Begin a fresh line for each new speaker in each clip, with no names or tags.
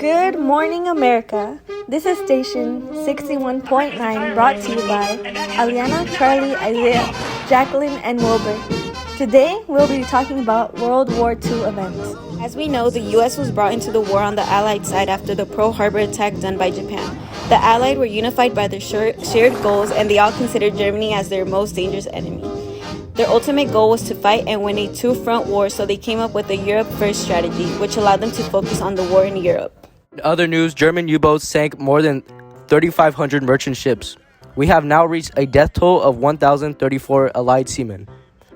Good morning, America. This is station 61.9 brought to you by Aliana, Charlie, Isaiah, Jacqueline, and Wilbur. Today, we'll be talking about World War II events.
As we know, the U.S. was brought into the war on the Allied side after the Pearl Harbor attack done by Japan. The Allied were unified by their shared goals, and they all considered Germany as their most dangerous enemy. Their ultimate goal was to fight and win a two-front war, so they came up with a Europe First strategy, which allowed them to focus on the war in Europe.
In other news, German U-boats sank more than 3,500 merchant ships. We have now reached a death toll of 1,034 Allied seamen.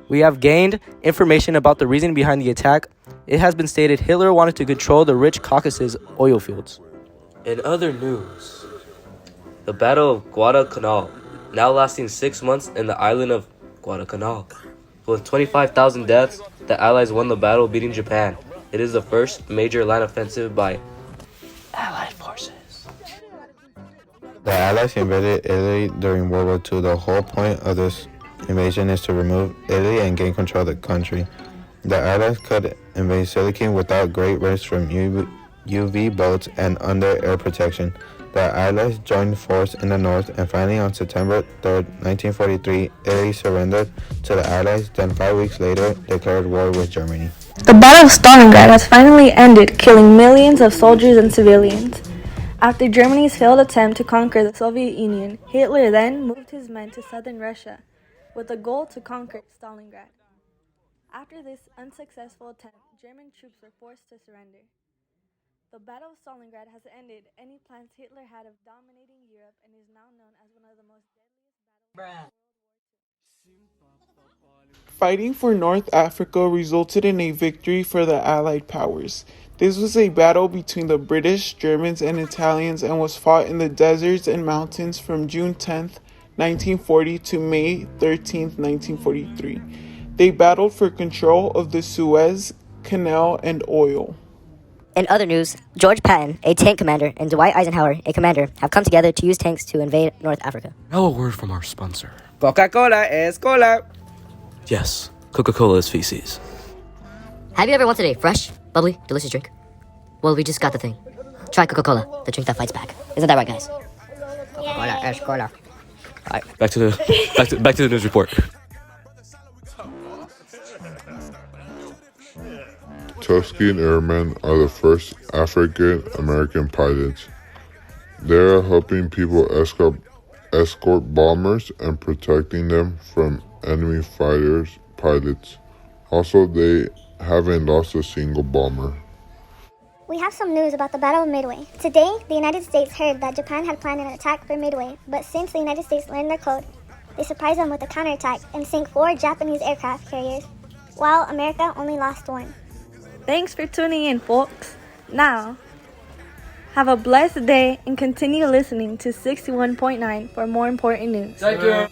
We have gained information about the reason behind the attack. It has been stated Hitler wanted to control the rich Caucasus oil fields.
In other news, the Battle of Guadalcanal, now lasting 6 months in the island of Guadalcanal. With 25,000 deaths, the Allies won the battle, beating Japan. It is the first major land offensive by Allied forces.
The Allies invaded Italy during World War II. The whole point of this invasion is to remove Italy and gain control of the country. The Allies could invade Sicily without great risk from UV boats and under air protection. The Allies joined force in the north, and finally on September 3, 1943, Italy surrendered to the Allies, then 5 weeks later declared war with Germany.
The Battle of Stalingrad has finally ended, killing millions of soldiers and civilians. After Germany's failed attempt to conquer the Soviet Union, Hitler then moved his men to southern Russia with the goal to conquer Stalingrad. After this unsuccessful attempt, German troops were forced to surrender. The Battle of Stalingrad has ended any plans Hitler had of dominating Europe and is now known as one of the most deadliest battles.
Fighting for North Africa resulted in a victory for the Allied powers. This was a battle between the British, Germans, and Italians and was fought in the deserts and mountains from June 10, 1940 to May 13, 1943. They battled for control of the Suez Canal and oil.
In other news, George Patton, a tank commander, and Dwight Eisenhower, a commander, have come together to use tanks to invade North Africa.
Now a word from our sponsor.
Coca-Cola es cola.
Yes, Coca-Cola is feces.
Have you ever wanted a fresh, bubbly, delicious drink? Well, we just got the thing. Try Coca-Cola, the drink that fights back. Isn't that right, guys? Coca-Cola es cola.
All right, back to the news report.
Tuskegee Airmen are the first African-American pilots. They are helping people escort bombers and protecting them from enemy pilots. Also, they haven't lost a single bomber.
We have some news about the Battle of Midway. Today, the United States heard that Japan had planned an attack for Midway, but since the United States learned their code, they surprised them with a counterattack and sank 4 Japanese aircraft carriers, while America only lost 1.
Thanks for tuning in, folks. Now, have a blessed day and continue listening to 61.9 for more important news.
Thank you.